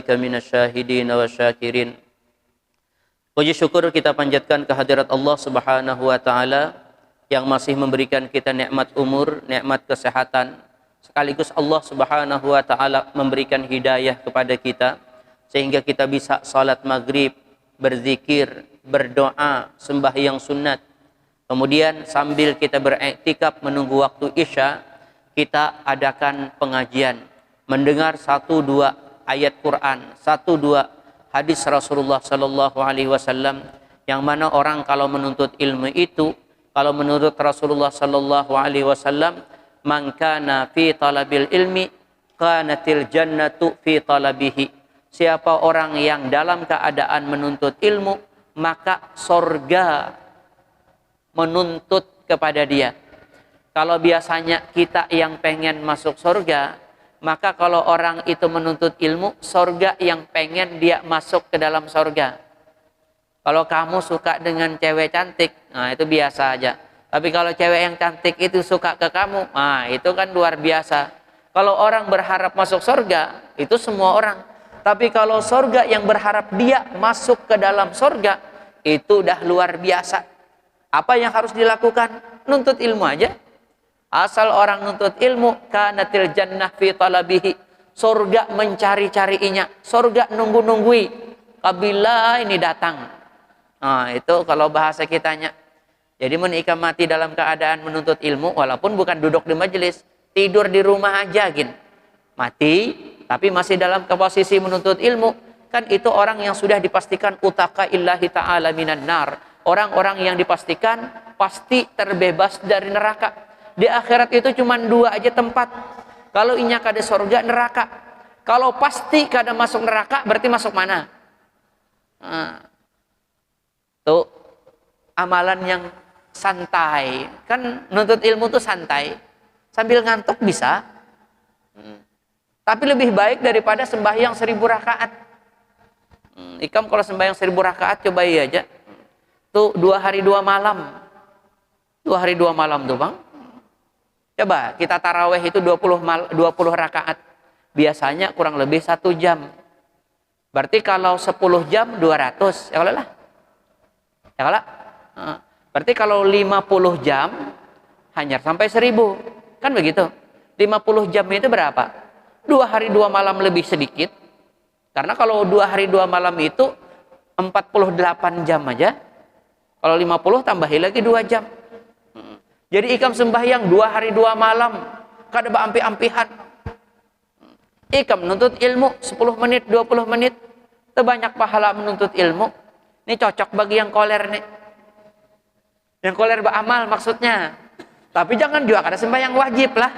برحمتك من الشاهدين والشاكرين. Puji syukur kita panjatkan kehadirat Allah Subhanahu wa taala yang masih memberikan kita nikmat umur, nikmat kesehatan. Sekaligus Allah Subhanahu wa taala memberikan hidayah kepada kita sehingga kita bisa salat maghrib, berzikir, berdoa, sembahyang sunat. Kemudian sambil kita beriktikaf menunggu waktu Isya, kita adakan pengajian, mendengar 1-2 ayat Quran, 1-2 hadis Rasulullah sallallahu alaihi wasallam, yang mana orang kalau menuntut ilmu itu, kalau menurut Rasulullah sallallahu alaihi wasallam, man kana fi talabil ilmi kanatil jannatu fi talabihi. Siapa orang yang dalam keadaan menuntut ilmu, maka sorga menuntut kepada dia. Kalau biasanya kita yang pengen masuk sorga, maka kalau orang itu menuntut ilmu, sorga yang pengen dia masuk ke dalam sorga. Kalau kamu suka dengan cewek cantik, nah itu biasa aja. Tapi kalau cewek yang cantik itu suka ke kamu, nah itu kan luar biasa. Kalau orang berharap masuk sorga, itu semua orang. Tapi kalau sorga yang berharap dia masuk ke dalam sorga, itu udah luar biasa. Apa yang harus dilakukan? Nuntut ilmu aja. Asal orang nuntut ilmu, kanatil jannah fi talabihi. Surga mencari-cariinya, surga nunggu-nunggui. Kabila ini datang. Nah, itu kalau bahasa kitanya. Jadi menikah mati dalam keadaan menuntut ilmu, walaupun bukan duduk di majelis, tidur di rumah aja gin. Mati, tapi masih dalam posisi menuntut ilmu. Kan itu orang yang sudah dipastikan utaka illahi ta'ala minan nar. Orang-orang yang dipastikan pasti terbebas dari neraka. Di akhirat itu cuma 2 aja tempat. Kalau inya kada surga, neraka. Kalau pasti kada masuk neraka, berarti masuk mana? Nah, tuh amalan yang santai. Kan nuntut ilmu tuh santai. Sambil ngantuk bisa. Tapi lebih baik daripada sembahyang 1000 rakaat. Ikam kalau sembahyang 1000 rakaat coba aja. Tuh 2 hari 2 malam. 2 hari 2 malam tuh bang. Coba kita taraweh itu 20 rakaat. Biasanya kurang lebih 1 jam. Berarti kalau 10 jam 200. Ya kalau lah. Ya kalau. Berarti kalau 50 jam hanya sampai 1000. Kan begitu. 50 jam itu berapa? 2 hari 2 malam lebih sedikit. Karena kalau 2 hari 2 malam itu 48 jam aja. Kalau 50 tambahi lagi 2 jam. Jadi ikam sembahyang 2 hari 2 malam, kada beampi-ampihan. Ikam menuntut ilmu 10 menit, 20 menit, terbanyak pahala menuntut ilmu. Ini cocok bagi yang koler nih. Yang koler beramal maksudnya. Tapi jangan juga kada sembahyang wajib lah.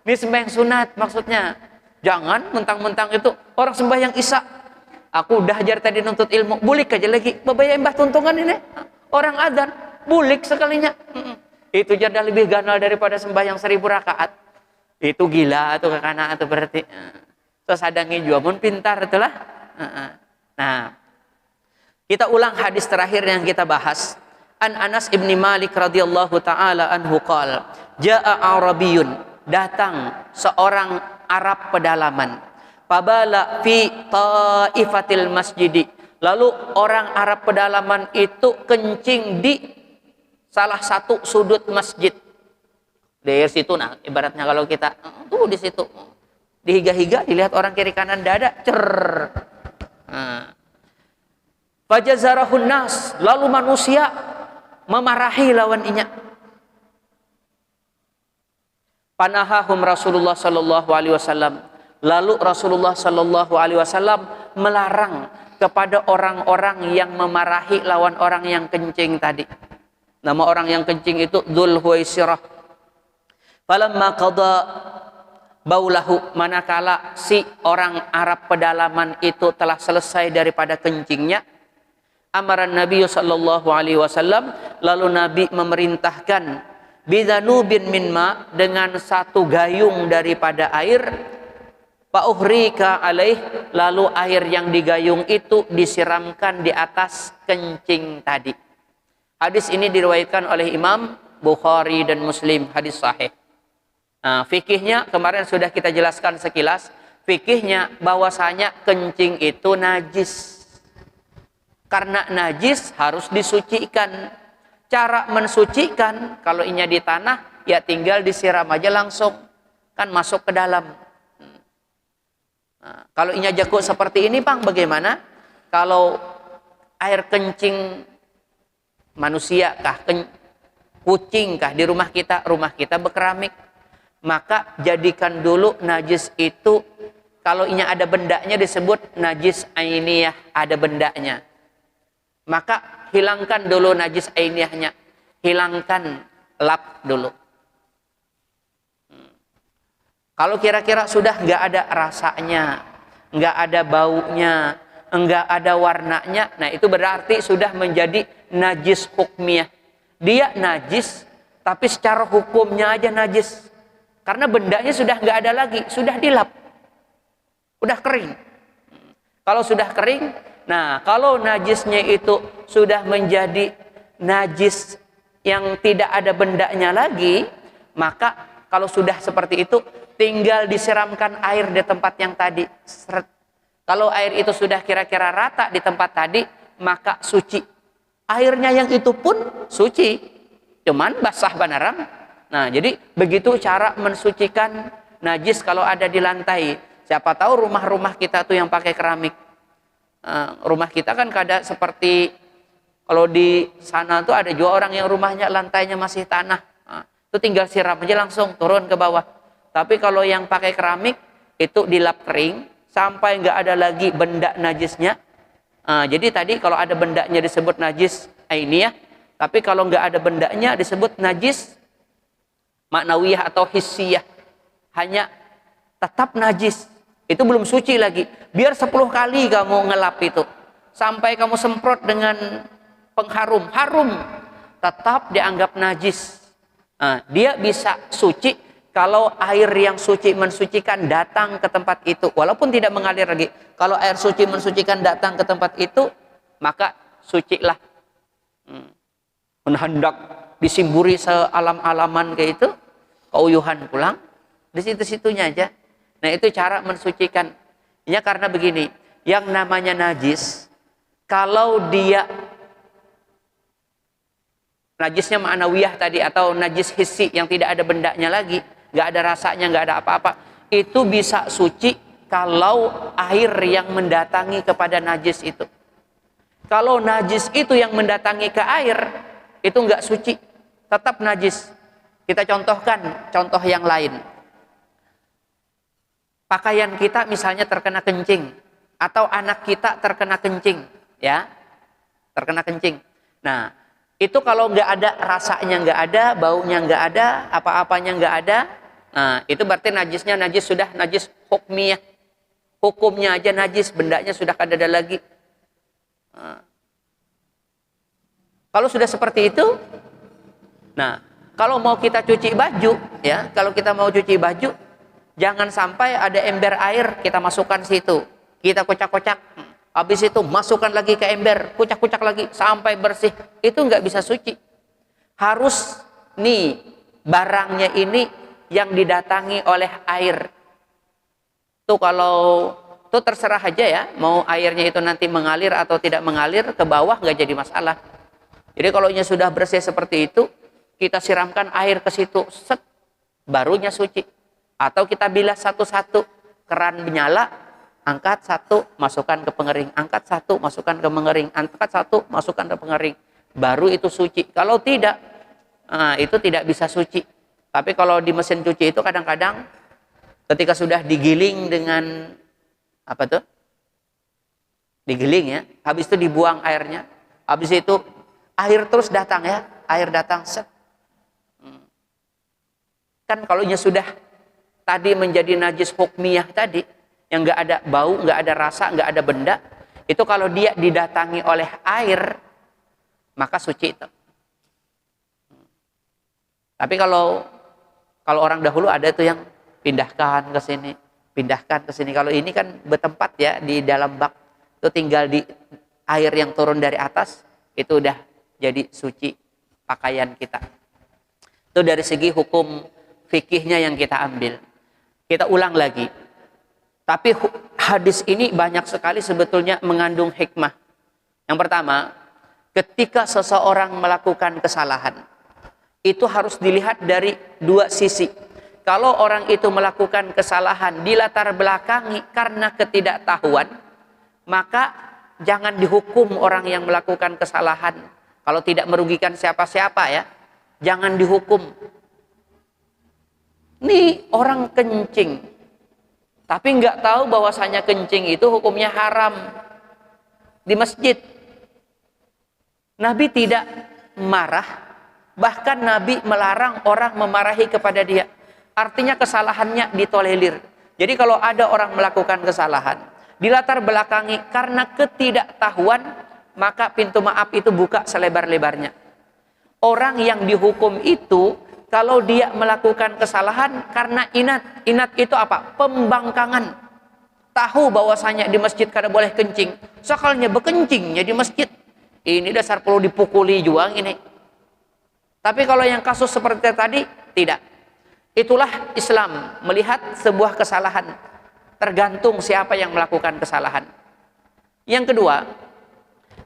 Ini sembahyang sunat maksudnya. Jangan mentang-mentang itu orang sembahyang isya. Aku udah ajar tadi nuntut ilmu, bulik aja lagi. Babaya mbah tuntungan ini. Orang adzan, bulik sekalinya. Itu jadi lebih ganal daripada sembahyang 1000 rakaat. Itu gila atau kekana atau berarti. Terus adangi juga pun pintar itulah. Nah, kita ulang hadis terakhir yang kita bahas. An Anas ibni Malik radhiyallahu taala anhu qala, jaa Arabiyun, datang seorang Arab pedalaman. Fabala fi taifatil masjidi. Lalu orang Arab pedalaman itu kencing di salah satu sudut masjid. Dari situ, nah ibaratnya kalau kita tuh di situ dihiga-higa, dilihat orang kiri kanan dada, cer. Fajazarahun nas, lalu manusia memarahi lawan inya. Panahahum Rasulullah sallallahu alaihi wasallam. Lalu Rasulullah sallallahu alaihi wasallam melarang kepada orang-orang yang memarahi lawan orang yang kencing tadi. Nama orang yang kencing itu Dzul Huwaisirah. Falamma qada baulahu, manakala si orang Arab pedalaman itu telah selesai daripada kencingnya, amaran Nabi sallallahu alaihi wasallam, lalu Nabi memerintahkan bidzanubin min ma, dengan 1 gayung daripada air, fa uhrika alaih, lalu air yang digayung itu disiramkan di atas kencing tadi. Hadis ini diriwayatkan oleh Imam Bukhari dan Muslim, hadis sahih. Nah, fikihnya kemarin sudah kita jelaskan sekilas. fikihnya bahwasanya kencing itu najis. Karena najis harus disucikan. Cara mensucikan, kalau inya di tanah, ya tinggal disiram aja langsung. Kan masuk ke dalam. Nah, kalau inya jago seperti ini, Bang, bagaimana? Kalau air kencing manusia kah, kucing kah di rumah kita berkeramik, maka jadikan dulu najis itu, kalau inya ada bendanya disebut najis ainiyah, ada bendanya. Maka hilangkan dulu najis ainiyahnya, hilangkan, lap dulu. Kalau kira-kira sudah nggak ada rasanya, nggak ada baunya, nggak ada warnanya, nah itu berarti sudah menjadi najis hukmiyah. Dia najis, tapi secara hukumnya aja najis. Karena bendanya sudah nggak ada lagi, sudah dilap, udah kering. Kalau sudah kering, nah kalau najisnya itu sudah menjadi najis yang tidak ada bendanya lagi, maka kalau sudah seperti itu, tinggal disiramkan air di tempat yang tadi. Kalau air itu sudah kira-kira rata di tempat tadi, maka suci. Airnya yang itu pun suci, cuman basah banaram. Nah, jadi begitu cara mensucikan najis kalau ada di lantai. Siapa tahu rumah-rumah kita tuh yang pakai keramik. Rumah kita kan kada seperti kalau di sana tuh ada juga orang yang rumahnya lantainya masih tanah. Itu tinggal siram aja langsung turun ke bawah. Tapi kalau yang pakai keramik itu dilap kering sampai nggak ada lagi benda najisnya. Jadi tadi kalau ada bendanya disebut najis ainiyah, tapi kalau nggak ada bendanya disebut najis maknawiyah atau hissiyah. Hanya tetap najis. Itu belum suci lagi. Biar 10 kali kamu ngelap itu, sampai kamu semprot dengan pengharum, harum, tetap dianggap najis. Dia bisa suci kalau air yang suci mensucikan datang ke tempat itu, walaupun tidak mengalir lagi. Kalau air suci mensucikan datang ke tempat itu, maka sucilah. Hendak disimburi sealam-alaman kayak itu, keuyuhan pulang, di situ-situnya aja. Nah itu cara mensucikan. Ya karena begini, yang namanya najis, kalau dia najisnya ma'nawiyah tadi atau najis hissi yang tidak ada bendanya lagi, nggak ada rasanya, nggak ada apa-apa, itu bisa suci kalau air yang mendatangi kepada najis itu. Kalau najis itu yang mendatangi ke air, itu nggak suci, tetap najis. Kita contohkan contoh yang lain. Pakaian kita misalnya terkena kencing, atau anak kita terkena kencing, ya, terkena kencing. Nah, itu kalau nggak ada rasanya, nggak ada baunya, nggak ada apa-apanya, nggak ada. Nah, itu berarti najisnya najis sudah najis hukmiyah. Hukumnya aja najis, bendanya sudah kada ada lagi. Nah, kalau sudah seperti itu, nah, kalau mau kita cuci baju, ya, kalau kita mau cuci baju, jangan sampai ada ember air kita masukkan situ, kita kocak-kocak, habis itu masukkan lagi ke ember, kucak-kucak lagi sampai bersih. Itu nggak bisa suci. Harus nih barangnya ini yang didatangi oleh air. Tuh kalau tuh terserah aja ya, mau airnya itu nanti mengalir atau tidak mengalir ke bawah nggak jadi masalah. Jadi kalau nya sudah bersih seperti itu, kita siramkan air ke situ, set, barunya suci. Atau kita bilas satu-satu, keran menyala, angkat satu, masukkan ke pengering, angkat satu, masukkan ke pengering, angkat satu, masukkan ke pengering, baru itu suci. Kalau tidak, itu tidak bisa suci. Tapi kalau di mesin cuci itu kadang-kadang ketika sudah digiling dengan apa tuh? Digiling ya, habis itu dibuang airnya, habis itu air terus datang ya, air datang set. Kan kalau sudah tadi menjadi najis hukmiyah tadi, yang nggak ada bau, nggak ada rasa, nggak ada benda, itu kalau dia didatangi oleh air, maka suci itu. Tapi kalau orang dahulu ada tuh yang pindahkan ke sini, pindahkan ke sini. Kalau ini kan bertempat ya di dalam bak, itu tinggal di air yang turun dari atas, itu udah jadi suci pakaian kita. Itu dari segi hukum fikihnya yang kita ambil. Kita ulang lagi. Tapi hadis ini banyak sekali sebetulnya mengandung hikmah. Yang pertama, ketika seseorang melakukan kesalahan, itu harus dilihat dari dua sisi. Kalau orang itu melakukan kesalahan dilatar belakangi karena ketidaktahuan, maka jangan dihukum orang yang melakukan kesalahan. Kalau tidak merugikan siapa-siapa ya, jangan dihukum. Ini orang kencing, tapi nggak tahu bahwasanya kencing itu hukumnya haram di masjid. Nabi tidak marah, bahkan Nabi melarang orang memarahi kepada dia. Artinya kesalahannya ditolerir. Jadi kalau ada orang melakukan kesalahan, dilatar belakangi karena ketidaktahuan, maka pintu maaf itu buka selebar-lebarnya. Orang yang dihukum itu, kalau dia melakukan kesalahan karena inat. Inat itu apa? Pembangkangan. Tahu bahwasanya di masjid kada boleh kencing, sakalnya bekencingnya di masjid. Ini dasar perlu dipukuli juga ini. Tapi kalau yang kasus seperti tadi, tidak. Itulah Islam, melihat sebuah kesalahan. Tergantung siapa yang melakukan kesalahan. Yang kedua,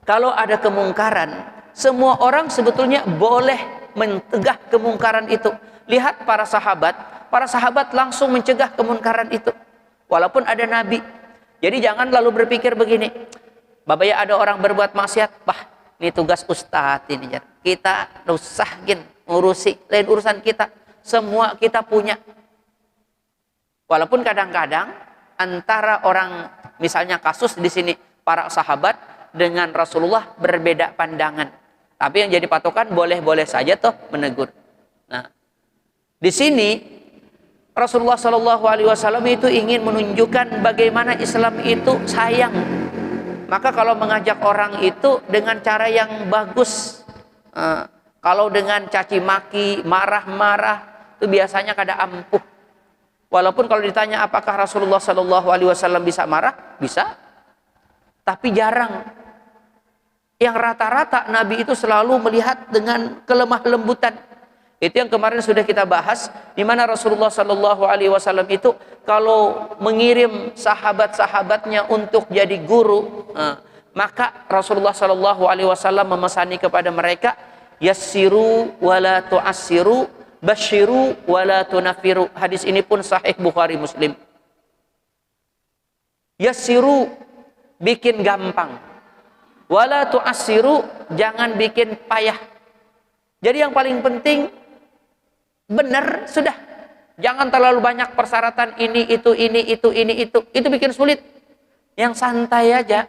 kalau ada kemungkaran, semua orang sebetulnya boleh mencegah kemungkaran itu. Lihat para sahabat langsung mencegah kemungkaran itu. Walaupun ada Nabi. Jadi jangan lalu berpikir begini, babaya ada orang berbuat maksiat, wah ini tugas ustadz ini. Kita usahin ngurusi, lain urusan kita. Semua kita punya. Walaupun kadang-kadang antara orang, misalnya kasus di sini para sahabat dengan Rasulullah berbeda pandangan. Tapi yang jadi patokan boleh-boleh saja toh menegur. Nah, di sini Rasulullah Shallallahu Alaihi Wasallam itu ingin menunjukkan bagaimana Islam itu sayang. Maka kalau mengajak orang itu dengan cara yang bagus, kalau dengan caci maki, marah-marah, itu biasanya kada ampuh. Walaupun kalau ditanya apakah Rasulullah Shallallahu Alaihi Wasallam bisa marah, bisa, tapi jarang. Yang rata-rata Nabi itu selalu melihat dengan kelemah lembutan. Itu yang kemarin sudah kita bahas, di mana Rasulullah Shallallahu Alaihi Wasallam itu kalau mengirim sahabat-sahabatnya untuk jadi guru, maka Rasulullah Shallallahu Alaihi Wasallam memesani kepada mereka, yassiru wala tu'assiru, basyiru wala tunafiru. Hadis ini pun sahih Bukhari Muslim. Yassiru, bikin gampang. Wala tu'assiru, jangan bikin payah. Jadi yang paling penting benar sudah. Jangan terlalu banyak persyaratan ini itu. Itu bikin sulit. Yang santai aja.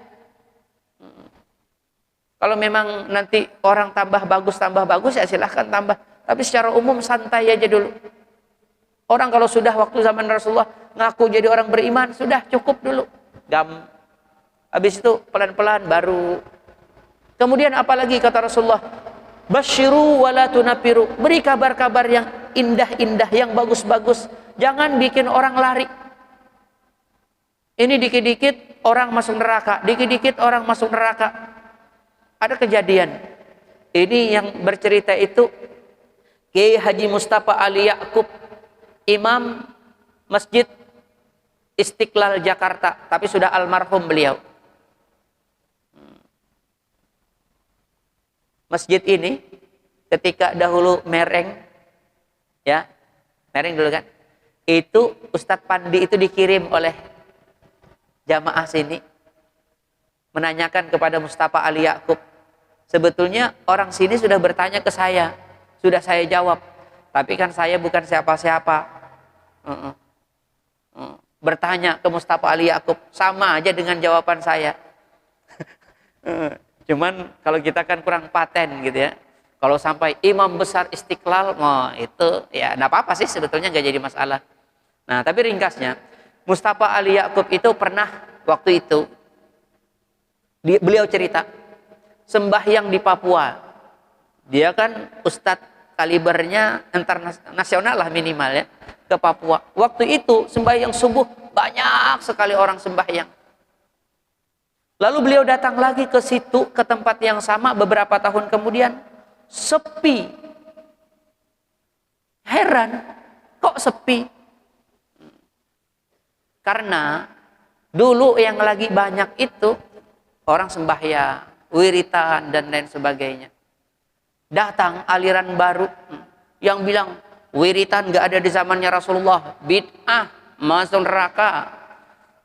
Kalau memang nanti orang tambah bagus ya silahkan tambah. Tapi secara umum santai aja dulu. Orang kalau sudah waktu zaman Rasulullah ngaku jadi orang beriman, sudah cukup dulu. Habis itu pelan-pelan baru. Kemudian apalagi kata Rasulullah, basyiru wala tunafiru, beri kabar-kabar yang indah-indah, yang bagus-bagus. Jangan bikin orang lari. Ini dikit-dikit orang masuk neraka, dikit-dikit orang masuk neraka. Ada kejadian. Ini yang bercerita itu Kiai Haji Mustafa Ali Ya'qub, Imam Masjid Istiqlal Jakarta, tapi sudah almarhum beliau. Masjid ini ketika dahulu mereng, ya mereng dulu kan, itu Ustadz Pandi itu dikirim oleh jamaah sini menanyakan kepada Mustafa Ali Ya'qub. Sebetulnya orang sini sudah bertanya ke saya, sudah saya jawab, tapi kan saya bukan siapa-siapa. Bertanya ke Mustafa Ali Ya'qub sama aja dengan jawaban saya. Cuman kalau kita kan kurang paten gitu ya. Kalau sampai imam besar Istiqlal, itu ya enggak apa-apa sih sebetulnya, nggak jadi masalah. Nah, tapi ringkasnya, Mustafa Ali Ya'qub itu pernah waktu itu beliau cerita sembahyang di Papua. Dia kan ustadz kalibernya internasional lah minimal ya, ke Papua. Waktu itu sembahyang subuh banyak sekali orang sembahyang. Lalu beliau datang lagi ke situ, ke tempat yang sama beberapa tahun kemudian, sepi. Heran, kok sepi? Karena Dulu yang lagi banyak itu orang sembahyang, wiritan dan lain sebagainya. Datang aliran baru yang bilang wiritan nggak ada di zamannya Rasulullah, bid'ah, masuk neraka.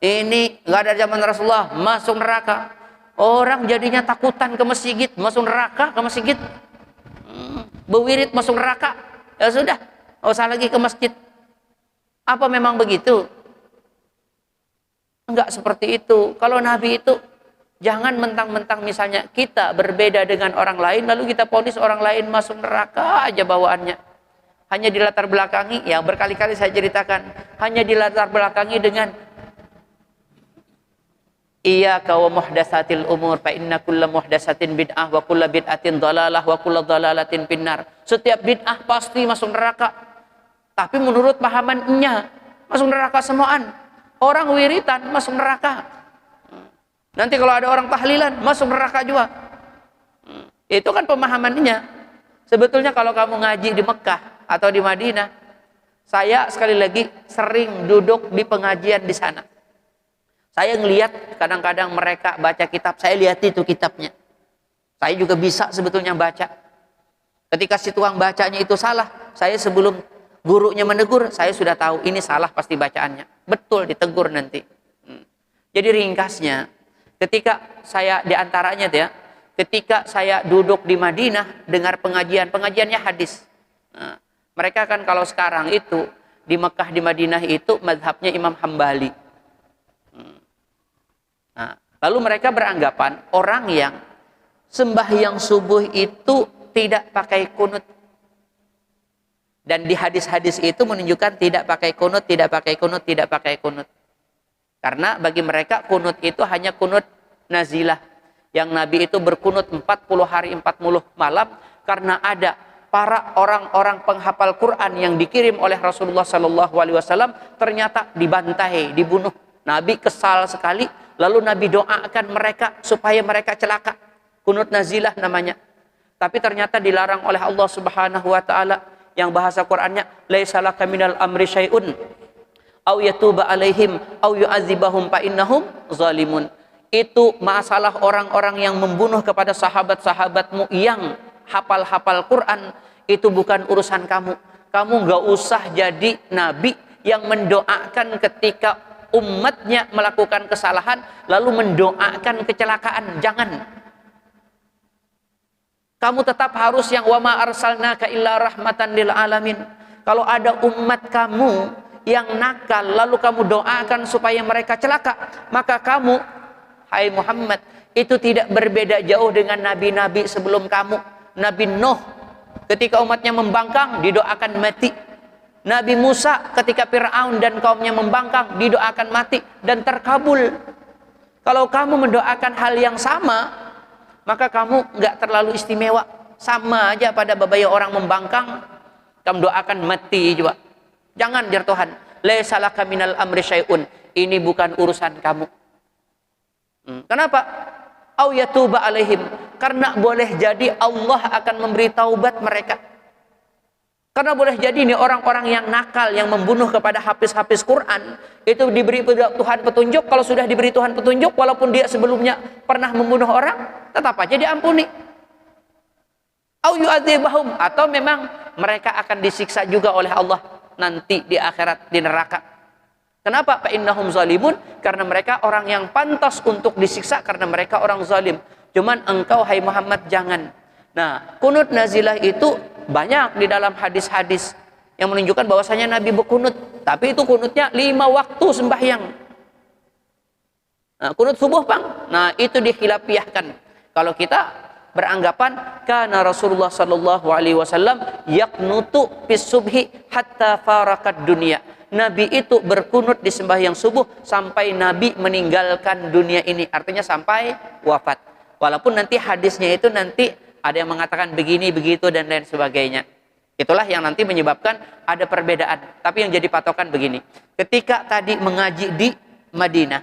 Ini nggak ada di zaman Rasulullah, masuk neraka. Orang jadinya takutan ke masjid, masuk neraka ke masjid. Bewirit masuk neraka. Ya sudah, nggak usah lagi ke masjid. Apa memang begitu? Enggak seperti itu. Kalau Nabi itu jangan mentang-mentang misalnya kita berbeda dengan orang lain lalu kita vonis orang lain masuk neraka aja bawaannya. Hanya dilatar belakangi, ya berkali-kali saya ceritakan, hanya dilatar belakangi dengan iyyaka wa muhdatsatil umur fa inna kulla muhdatsatin bid'ah wa kulla bid'atin dhalalah wa kulla dhalalatin finnar. Setiap bid'ah pasti masuk neraka. Tapi menurut pahamannya masuk neraka semuaan. Orang wiritan masuk neraka. Nanti kalau ada orang tahlilan masuk neraka juga. Itu kan pemahamannya. Sebetulnya kalau kamu ngaji di Mekah atau di Madinah, saya sekali lagi sering duduk di pengajian di sana. Saya ngelihat kadang-kadang mereka baca kitab, saya lihat itu kitabnya. Saya juga bisa sebetulnya baca. Ketika si tukang bacanya itu salah, saya sebelum gurunya menegur, saya sudah tahu ini salah pasti bacaannya. Betul ditegur nanti. Jadi ringkasnya, ketika saya diantaranya ya, ketika saya duduk di Madinah dengar pengajiannya hadis. Nah, mereka kan kalau sekarang itu di Mekah di Madinah itu mazhabnya Imam Hambali. Nah, lalu mereka beranggapan orang yang sembahyang subuh itu tidak pakai kunut. Dan di hadis-hadis itu menunjukkan tidak pakai kunut, tidak pakai kunut, tidak pakai kunut. Karena bagi mereka kunut itu hanya kunut nazilah. Yang Nabi itu berkunut 40 hari 40 malam karena ada para orang-orang penghafal Quran yang dikirim oleh Rasulullah SAW ternyata dibantai, dibunuh. Nabi kesal sekali, lalu Nabi doakan mereka supaya mereka celaka. Kunut nazilah namanya. Tapi ternyata dilarang oleh Allah Subhanahu wa taala. Yang bahasa Qur'annya laisa laka minal amri syai'un au yatuba alaihim au yu'adzibahum fa innahum zalimun. Itu masalah orang-orang yang membunuh kepada sahabat-sahabatmu yang hafal-hafal Quran, itu bukan urusan kamu. Kamu enggak usah jadi nabi yang mendoakan ketika umatnya melakukan kesalahan lalu mendoakan kecelakaan. Jangan. Kamu tetap harus yang wa ma arsalnaka illa rahmatan lil alamin. Kalau ada umat kamu yang nakal lalu kamu doakan supaya mereka celaka, maka kamu, hai Muhammad, itu tidak berbeda jauh dengan nabi-nabi sebelum kamu. Nabi Nuh ketika umatnya membangkang didoakan mati. Nabi Musa ketika Fir'aun dan kaumnya membangkang didoakan mati dan terkabul. Kalau kamu mendoakan hal yang sama, maka kamu nggak terlalu istimewa. Sama aja pada babaya orang membangkang, kamu doakan mati juga. Jangan jar Tuhan, laisa laka minal amri syai'un. Ini bukan urusan kamu. Kenapa? Au yatuba alaihim. Karena boleh jadi Allah akan memberi taubat mereka. Karena boleh jadi nih orang-orang yang nakal, yang membunuh kepada hafiz-hafiz Quran, itu diberi Tuhan petunjuk. Kalau sudah diberi Tuhan petunjuk, walaupun dia sebelumnya pernah membunuh orang, tetap aja diampuni. Au yu'adzibahum, atau memang mereka akan disiksa juga oleh Allah nanti di akhirat, di neraka. Kenapa? Fa innahum zalimun, karena mereka orang yang pantas untuk disiksa karena mereka orang zalim. Cuman engkau hai Muhammad jangan. Nah, kunut nazilah itu banyak di dalam hadis-hadis yang menunjukkan bahwasanya Nabi berkunut, tapi itu kunutnya 5 waktu sembahyang. Nah, kunut subuh Bang, nah itu dikhilafiahkan. Kalau kita beranggapan karena Rasulullah sallallahu alaihi wasallam yaqnutu fis subhi hatta farakat dunia. Nabi itu berkunut di sembahyang subuh sampai Nabi meninggalkan dunia ini, artinya sampai wafat. Walaupun nanti hadisnya itu nanti ada yang mengatakan begini, begitu, dan lain sebagainya. Itulah yang nanti menyebabkan ada perbedaan. Tapi yang jadi patokan begini. Ketika tadi mengaji di Madinah,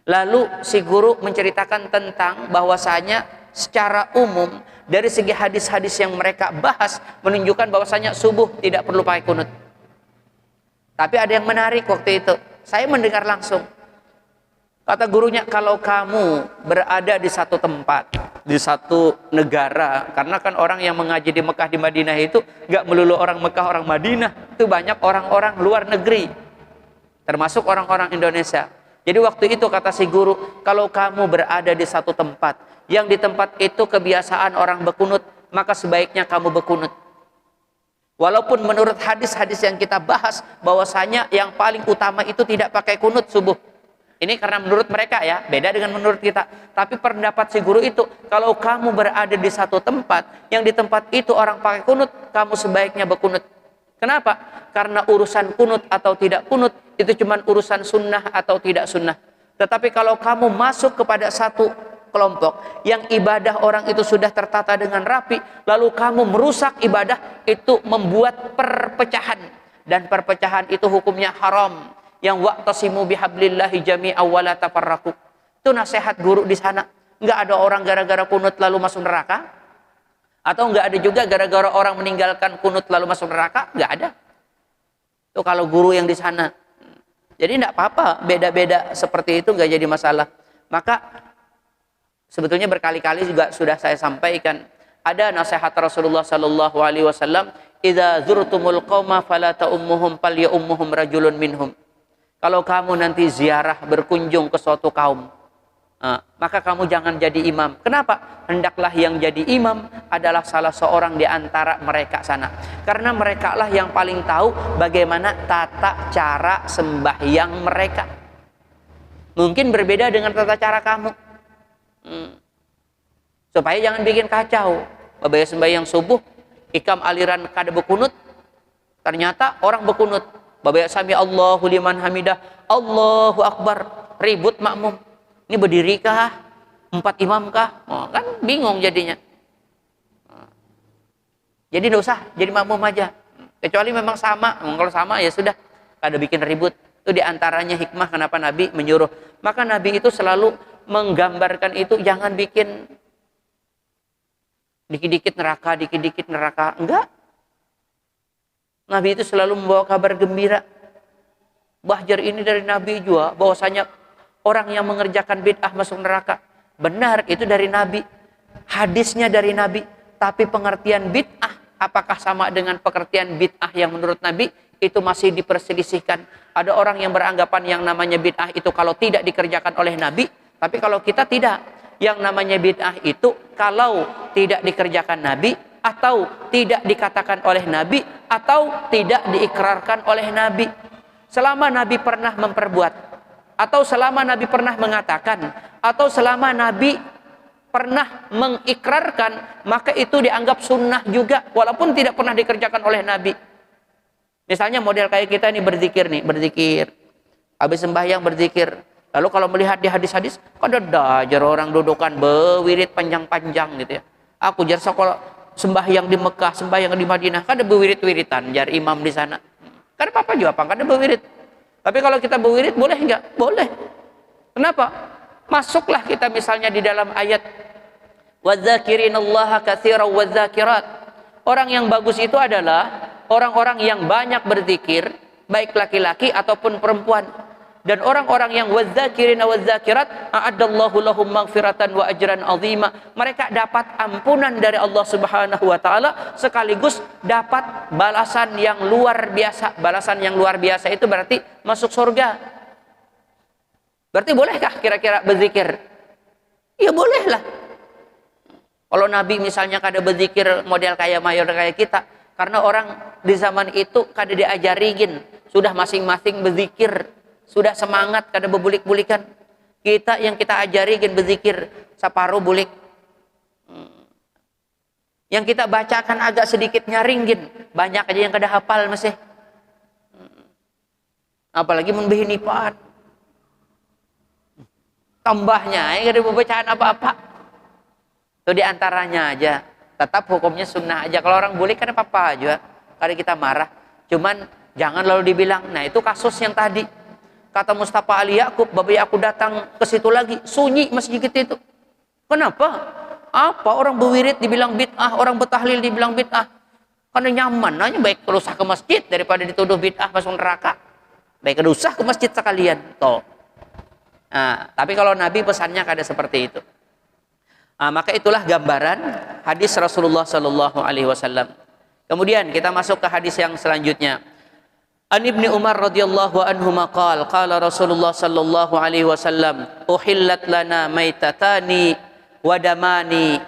lalu si guru menceritakan tentang bahwasanya secara umum, dari segi hadis-hadis yang mereka bahas, menunjukkan bahwasanya subuh tidak perlu pakai kunut. Tapi ada yang menarik waktu itu. Saya mendengar langsung. Kata gurunya, kalau kamu berada di satu tempat, di satu negara, karena kan orang yang mengaji di Mekah, di Madinah itu nggak melulu orang Mekah, orang Madinah, itu banyak orang-orang luar negeri, termasuk orang-orang Indonesia. Jadi waktu itu kata si guru, kalau kamu berada di satu tempat, yang di tempat itu kebiasaan orang berkunut, maka sebaiknya kamu berkunut. Walaupun menurut hadis-hadis yang kita bahas, bahwasanya yang paling utama itu tidak pakai kunut subuh. Ini karena menurut mereka ya, beda dengan menurut kita. Tapi pendapat si guru itu, kalau kamu berada di satu tempat, yang di tempat itu orang pakai kunut, kamu sebaiknya berkunut. Kenapa? Karena urusan kunut atau tidak kunut, itu cuma urusan sunnah atau tidak sunnah. Tetapi kalau kamu masuk kepada satu kelompok, yang ibadah orang itu sudah tertata dengan rapi, lalu kamu merusak ibadah, itu membuat perpecahan. Dan perpecahan itu hukumnya haram. Yang wa'tasimu bihablillahi jami'a wa la tafarraqu. Itu nasihat guru di sana. Enggak ada orang gara-gara kunut lalu masuk neraka, atau enggak ada juga gara-gara orang meninggalkan kunut lalu masuk neraka, enggak ada. Itu kalau guru yang di sana. Jadi enggak apa-apa, beda-beda seperti itu enggak jadi masalah. Maka sebetulnya berkali-kali juga sudah saya sampaikan, ada nasihat Rasulullah sallallahu alaihi wasallam, "Idza zurtumul qauma fala ta'ummuhum fal ya'ummuhum rajulun minhum." Kalau kamu nanti ziarah berkunjung ke suatu kaum, maka kamu jangan jadi imam. Kenapa? Hendaklah yang jadi imam adalah salah seorang di antara mereka sana. Karena mereka lah yang paling tahu bagaimana tata cara sembahyang mereka. Mungkin berbeda dengan tata cara kamu. Supaya jangan bikin kacau. Babaya sembahyang subuh, ikam aliran kada berkunut, ternyata orang berkunut. Babaya sami Allahu liman hamidah, Allahu akbar, ribut makmum. Ini berdiri kah? 4 imam kah? Oh, kan bingung jadinya. Jadi tidak usah jadi makmum aja. Kecuali memang sama. Kalau sama ya sudah, kada bikin ribut. Itu diantaranya hikmah kenapa Nabi menyuruh. Maka Nabi itu selalu menggambarkan itu, jangan bikin dikit-dikit neraka, dikit-dikit neraka. Enggak. Nabi itu selalu membawa kabar gembira. Bahjar ini dari Nabi juga, bahwasanya orang yang mengerjakan bid'ah masuk neraka. Benar, itu dari Nabi. Hadisnya dari Nabi. Tapi pengertian bid'ah, apakah sama dengan pengertian bid'ah yang menurut Nabi? Itu masih diperselisihkan. Ada orang yang beranggapan yang namanya bid'ah itu kalau tidak dikerjakan oleh Nabi. Tapi kalau kita tidak. Yang namanya bid'ah itu kalau tidak dikerjakan Nabi, atau tidak dikatakan oleh Nabi, atau tidak diikrarkan oleh Nabi. Selama Nabi pernah memperbuat, atau selama Nabi pernah mengatakan, atau selama Nabi pernah mengikrarkan, maka itu dianggap sunnah juga, walaupun tidak pernah dikerjakan oleh Nabi. Misalnya model kayak kita ini berzikir nih, berzikir, habis sembahyang berzikir. Lalu kalau melihat di hadis-hadis, kok ada jar orang dudukan bewirid panjang-panjang gitu ya. Aku jar sekolah sembahyang di Mekah, sembahyang di Madinah, kan ada bewirid-wiritan, jar imam di sana. Kan apa-apa juga, kan ada bewirid. Tapi kalau kita bewirid, boleh enggak? Boleh. Kenapa? Masuklah kita misalnya di dalam ayat وَذَّاكِرِينَ كَثِيرًا وَالذَّاكِرَاتِ. Orang yang bagus itu adalah orang-orang yang banyak berzikir, baik laki-laki ataupun perempuan. Dan orang-orang yang wadzakirina wadzakirat a'addallahu lahum maghfiratan wa ajran azima, mereka dapat ampunan dari Allah Subhanahu wa taala sekaligus dapat balasan yang luar biasa. Balasan yang luar biasa itu berarti masuk surga. Berarti bolehkah kira-kira berzikir? Ya bolehlah. Kalau Nabi misalnya kada berzikir model kayak mayor kayak kita, karena orang di zaman itu kada diajariin, sudah masing-masing berzikir. Sudah semangat kada bebulik-bulikan. Kita yang kita ajari gen berzikir separuh bulik. Yang kita bacakan agak sedikit nyaring gen, banyak aja yang kada hafal masih. Apalagi membihini paat. Tambahnya ya kada bacaan apa-apa. Itu diantaranya aja. Tetap hukumnya sunnah aja. Kalau orang bulik kada apa-apa juga. Kada kita marah. Cuman jangan lalu dibilang, nah itu kasus yang tadi. Kata Mustafa Ali Yakub, babai aku datang ke situ lagi, sunyi masjid itu. Kenapa? Apa orang berwirid dibilang bid'ah, orang bertahlil dibilang bid'ah? Karena nyaman, hanya baik usah ke masjid daripada dituduh bid'ah masuk neraka. Baik usah ke masjid sekalian. Toh. Nah, tapi kalau Nabi pesannya kada seperti itu. Nah, maka itulah gambaran hadis Rasulullah Sallallahu Alaihi Wasallam. Kemudian kita masuk ke hadis yang selanjutnya. An Ibni Umar radhiyallahu anhu maqal qala Rasulullah sallallahu alaihi wasallam uhillat lana maitatani wa damani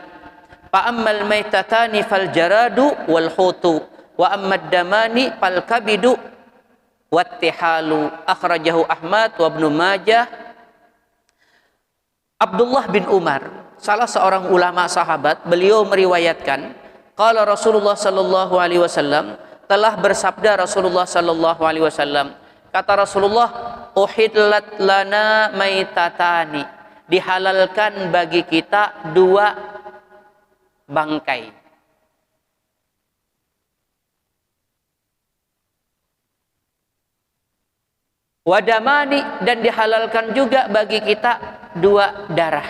fa ammal maitatani fal jaradu wal hutu wa ammad damani fal kabidu wattihalu akhrajahu Ahmad wa Ibnu Majah. Abdullah bin Umar, salah seorang ulama sahabat, beliau meriwayatkan qala Rasulullah sallallahu alaihi wasallam, telah bersabda Rasulullah sallallahu alaihi wasallam, kata Rasulullah, uhillat lana maitatani, dihalalkan bagi kita dua bangkai. Wadamani, dan dihalalkan juga bagi kita dua darah.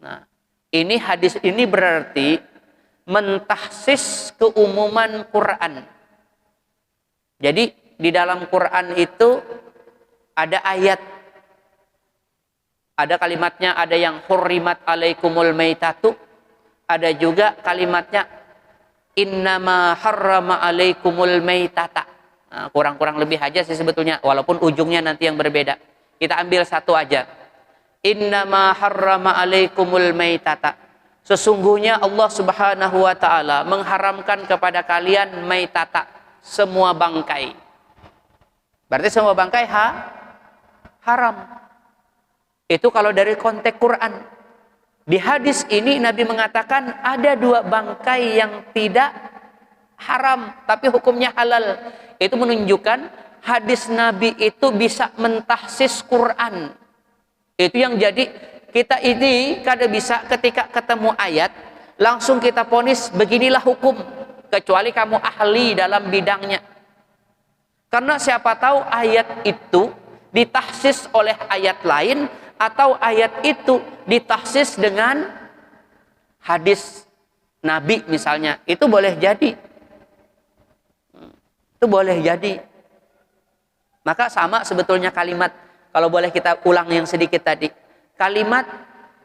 Nah, ini hadis ini berarti mentahsis keumuman Quran. Jadi di dalam Quran itu ada ayat, ada kalimatnya, ada yang hurrimat alaikumul maitatu, ada juga kalimatnya innama harrama alaikumul maitata. Nah, kurang-kurang lebih aja sih sebetulnya, walaupun ujungnya nanti yang berbeda. Kita ambil satu aja. Innama harrama alaikumul maitata. Sesungguhnya Allah Subhanahu wa ta'ala mengharamkan kepada kalian maitata, semua bangkai. Berarti semua bangkai haram. Itu kalau dari konteks Quran. Di hadis ini Nabi mengatakan ada dua bangkai yang tidak haram, tapi hukumnya halal. Itu menunjukkan hadis Nabi itu bisa mentahsis Quran. Itu yang jadi kita ini kada bisa ketika ketemu ayat langsung kita ponis beginilah hukum, kecuali kamu ahli dalam bidangnya. Karena siapa tahu ayat itu ditahsis oleh ayat lain, atau ayat itu ditahsis dengan hadis Nabi misalnya. Itu boleh jadi. Itu boleh jadi. Maka sama sebetulnya kalimat, kalau boleh kita ulang yang sedikit tadi. Kalimat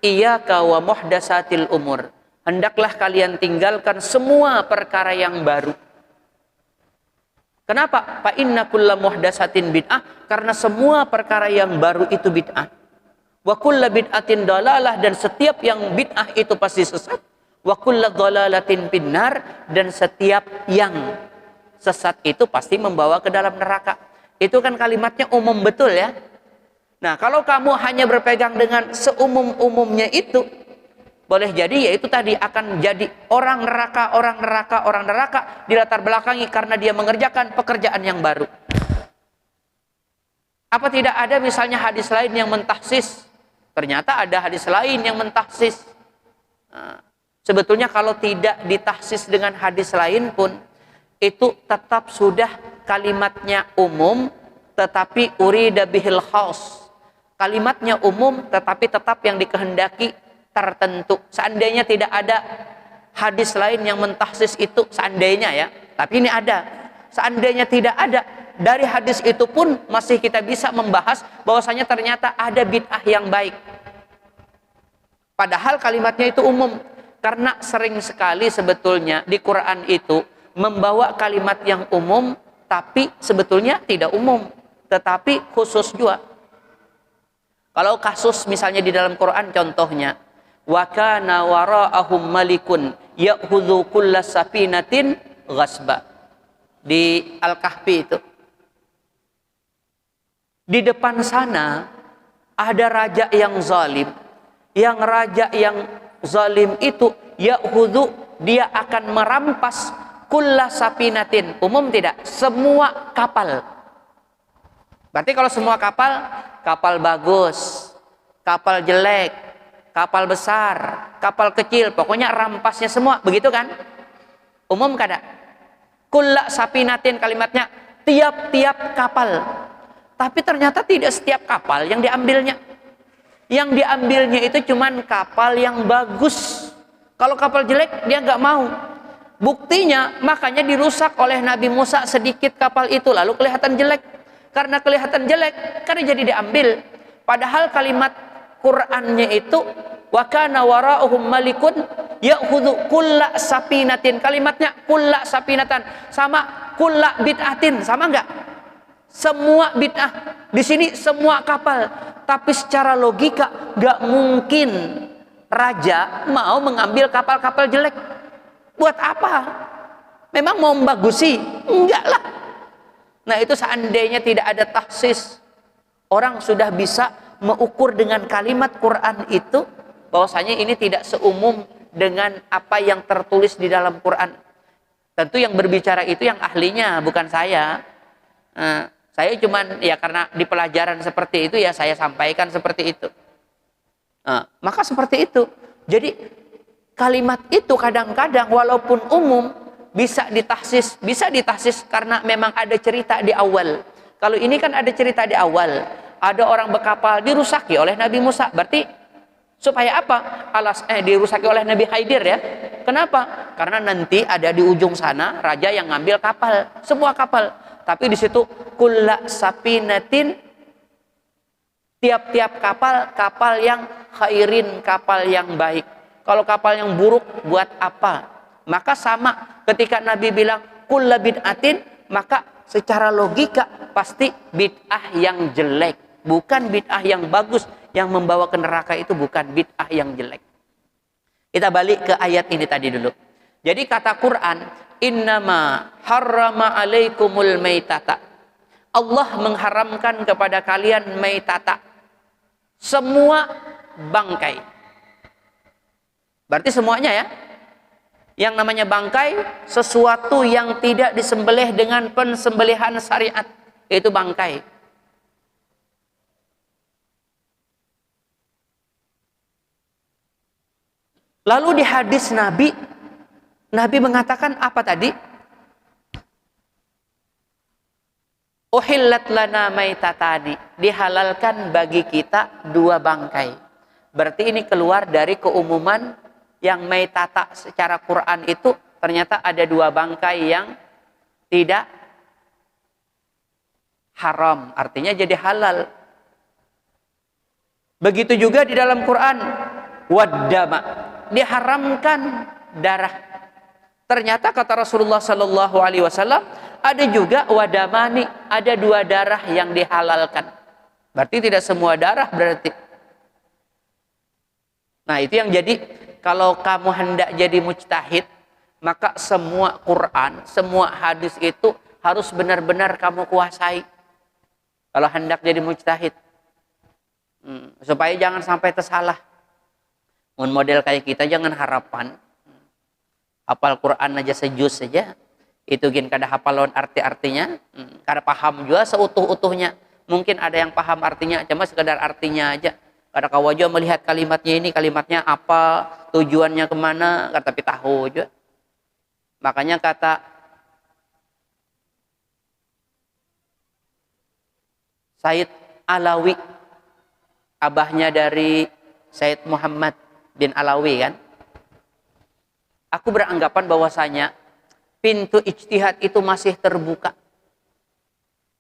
iyyaka wa muhdatsatil umur. Hendaklah kalian tinggalkan semua perkara yang baru. Kenapa? Fa inna kulla muhdatsatin bid'ah, karena semua perkara yang baru itu bid'ah. Wa kulla bid'atin dalalah, dan setiap yang bid'ah itu pasti sesat. Wa kulla dhalalatin finnar, dan setiap yang sesat itu pasti membawa ke dalam neraka. Itu kan kalimatnya umum betul ya. Nah, kalau kamu hanya berpegang dengan seumum-umumnya itu, boleh jadi yaitu tadi akan jadi orang neraka dilatar belakangi karena dia mengerjakan pekerjaan yang baru. Apa tidak ada misalnya hadis lain yang mentahsis? Ternyata ada hadis lain yang mentahsis. Nah, sebetulnya kalau tidak ditahsis dengan hadis lain pun, itu tetap sudah kalimatnya umum, tetapi urida bihil khas. Kalimatnya umum, tetapi tetap yang dikehendaki tertentu. Seandainya tidak ada hadis lain yang mentahsis itu, seandainya ya, tapi ini ada. Seandainya tidak ada, dari hadis itu pun masih kita bisa membahas bahwasanya ternyata ada bid'ah yang baik. Padahal kalimatnya itu umum. Karena sering sekali sebetulnya di Quran itu membawa kalimat yang umum, tapi sebetulnya tidak umum, tetapi khusus juga. Kalau kasus misalnya di dalam Quran contohnya, wa kana wara'ahum malikun ya'khudhu kullas safinatin ghasba. Di Al-Kahfi itu. Di depan sana ada raja yang zalim. Yang raja yang zalim itu ya'khudhu, dia akan merampas kullas safinatin. Umum tidak? Semua kapal. Berarti kalau semua kapal, kapal bagus, kapal jelek, kapal besar, kapal kecil, pokoknya rampasnya semua, begitu kan? Umum kada? Kulla sapinatin kalimatnya, tiap-tiap kapal. Tapi ternyata tidak setiap kapal yang diambilnya. Yang diambilnya itu cuman kapal yang bagus. Kalau kapal jelek dia nggak mau. Buktinya makanya dirusak oleh Nabi Musa sedikit kapal itu, lalu kelihatan jelek. Karena kelihatan jelek, karena jadi diambil. Padahal kalimat Qur'annya itu wa kana wara'uhum malikun ya'khudhu kulla sapinatin. Kalimatnya kulla sapinatan sama kulla bid'atin, sama enggak? Semua bid'ah. Di sini semua kapal. Tapi secara logika enggak mungkin raja mau mengambil kapal-kapal jelek. Buat apa? Memang mau membagusi? Enggak lah. Nah, itu seandainya tidak ada tahsis, orang sudah bisa mengukur dengan kalimat Quran itu bahwasanya ini tidak seumum dengan apa yang tertulis di dalam Quran. Tentu yang berbicara itu yang ahlinya, bukan saya. Saya cuman ya karena di pelajaran seperti itu ya saya sampaikan seperti itu. Maka seperti itu. Jadi kalimat itu kadang-kadang walaupun umum bisa ditahsis karena memang ada cerita di awal. Kalau ini kan ada cerita di awal, ada orang berkapal dirusaki oleh Nabi Musa. Berarti supaya apa? Dirusaki oleh Nabi Khidir ya. Kenapa? Karena nanti ada di ujung sana raja yang ngambil kapal, semua kapal. Tapi di situ kulla sapinatin, tiap-tiap kapal yang khairin, kapal yang baik. Kalau kapal yang buruk buat apa? Maka sama ketika Nabi bilang kulla bid'atin, maka secara logika pasti bid'ah yang jelek, bukan bid'ah yang bagus yang membawa ke neraka. Itu bukan bid'ah yang jelek. Kita balik ke ayat ini tadi dulu. Jadi kata Quran, innama harrama alaikumul maitata. Allah mengharamkan kepada kalian maitata, semua bangkai. Berarti semuanya ya. Yang namanya bangkai, sesuatu yang tidak disembelih dengan pensembelihan syariat, itu bangkai. Lalu di hadis Nabi mengatakan apa tadi? Uhillat lana maitatani, dihalalkan bagi kita dua bangkai. Berarti ini keluar dari keumuman yang maitata secara Quran itu ternyata ada dua bangkai yang tidak haram, artinya jadi halal. Begitu juga di dalam Quran, waddama, diharamkan darah. Ternyata kata Rasulullah Sallallahu Alaihi Wasallam ada juga wadamani, ada dua darah yang dihalalkan. Berarti tidak semua darah berarti. Nah itu yang jadi kalau kamu hendak jadi mujtahid, maka semua Quran, semua hadis itu harus benar-benar kamu kuasai. Kalau hendak jadi mujtahid, supaya jangan sampai tersalah. Model kayak kita jangan harapan hafal Quran aja sejus saja, itu gin kada hafalon arti-artinya, kada paham juga seutuh-utuhnya. Mungkin ada yang paham artinya, cuma sekedar artinya aja. Kada kawajo melihat kalimatnya ini, kalimatnya apa, tujuannya kemana, tapi tahu juga. Makanya kata Said Alawi, abahnya dari Said Muhammad bin Alawi kan, aku beranggapan bahwasanya pintu ijtihad itu masih terbuka.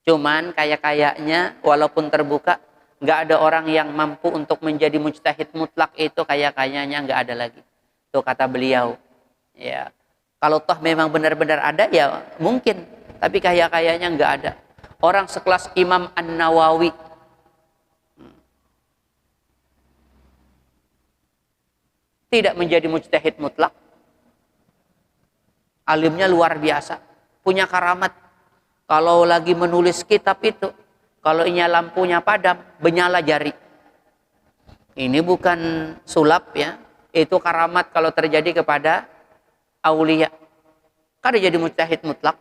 Cuman kayaknya walaupun terbuka, nggak ada orang yang mampu untuk menjadi mujtahid mutlak, itu kayaknya nggak ada lagi. Itu kata beliau. Ya, kalau toh memang benar-benar ada ya mungkin, tapi kayaknya nggak ada. Orang sekelas Imam An-Nawawi, tidak menjadi mujtahid mutlak. Alimnya luar biasa, punya karamat. Kalau lagi menulis kitab itu, kalau lampunya padam, menyala jari. Ini bukan sulap ya, itu karamat kalau terjadi kepada aulia. Kada jadi mujtahid mutlak.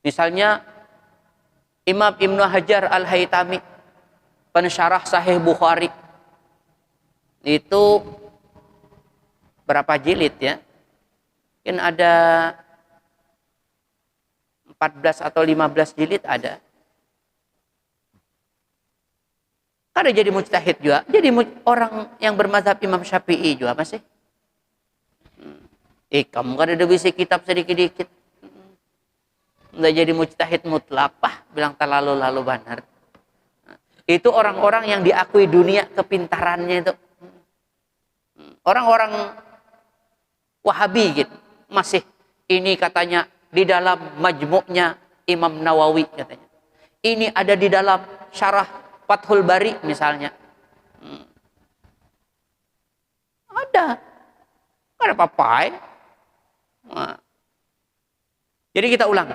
Misalnya Imam Ibnu Hajar Al-Haytami, pensyarah Sahih Bukhari, itu berapa jilid ya? Mungkin ada 14 atau 15 jilid ada. Kada jadi mujtahid juga, jadi orang yang bermazhab Imam Syafi'i juga masih. Kamu kada ada bisi kitab sedikit-dikit. Udah jadi mujtahid mutlak, bilang terlalu benar. Itu orang-orang yang diakui dunia kepintarannya itu. Orang-orang Wahabi gitu. Masih ini katanya di dalam majmu'nya Imam Nawawi katanya. Ini ada di dalam syarah Fathul Bari misalnya. Ada. Gak ada apa-apa ya. Jadi kita ulang.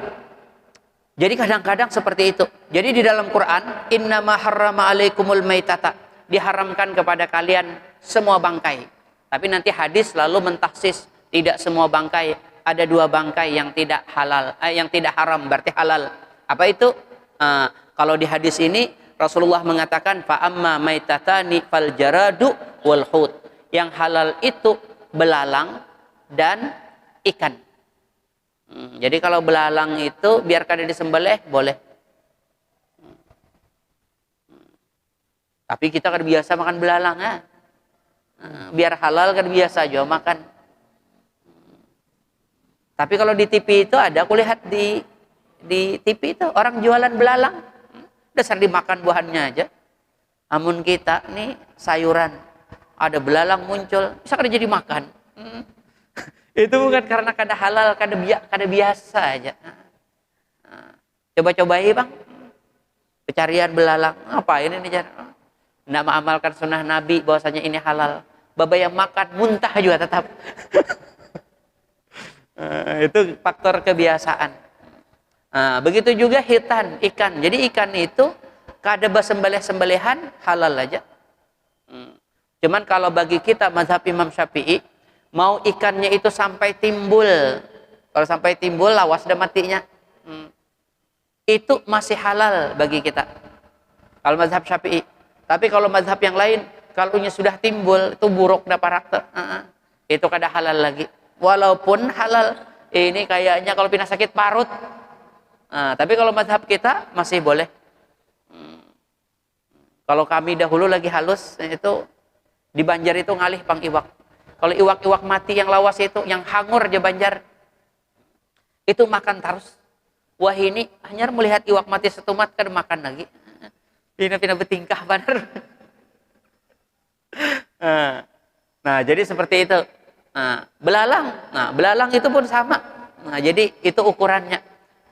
Jadi kadang-kadang seperti itu. Jadi di dalam Quran, innama harrama alaikumul maitata, diharamkan kepada kalian semua bangkai. Tapi nanti hadis lalu mentaksis, tidak semua bangkai, ada 2 bangkai yang tidak halal, yang tidak haram berarti halal. Apa itu? Kalau di hadis ini Rasulullah mengatakan fa amma maitatani fal jaradu wal hut. Yang halal itu belalang dan ikan. Jadi kalau belalang itu biarkan disembelih boleh. Tapi kita kan biasa makan belalang ya. Biar halal kan biasa juga makan. Tapi kalau di TV itu ada, aku lihat di TV itu orang jualan belalang. Dasar dimakan buahannya aja. Namun kita nih sayuran, ada belalang muncul, bisa kada jadi makan. Itu bukan karena kada halal, kada biasa aja. Coba-cobai bang, pencarian belalang, ngapain ini cara? Nggak mengamalkan sunnah Nabi bahwasanya ini halal. Baba yang makan muntah juga tetap. Itu faktor kebiasaan. Begitu juga hitan, ikan. Jadi ikan itu kada sembelih-sembelihan halal aja. Cuman kalau bagi kita mazhab Imam Syafi'i, mau ikannya itu sampai timbul. Kalau sampai timbul lawas dah matinya. Itu masih halal bagi kita. Kalau mazhab Syafi'i. Tapi kalau mazhab yang lain, kalau sudah timbul itu buruk dah parak. Itu kada halal lagi. Walaupun halal, ini kayaknya kalau pindah sakit parut. Tapi kalau mazhab kita masih boleh. Kalau kami dahulu lagi halus, itu di Banjar itu ngalih pang iwak. Kalau iwak-iwak mati yang lawas itu, yang hangur aja Banjar, itu makan terus. Wah ini hanya melihat iwak mati setumat kan makan lagi. Pina-pina bertingkah benar. Nah jadi seperti itu. Belalang itu pun sama. Jadi itu ukurannya.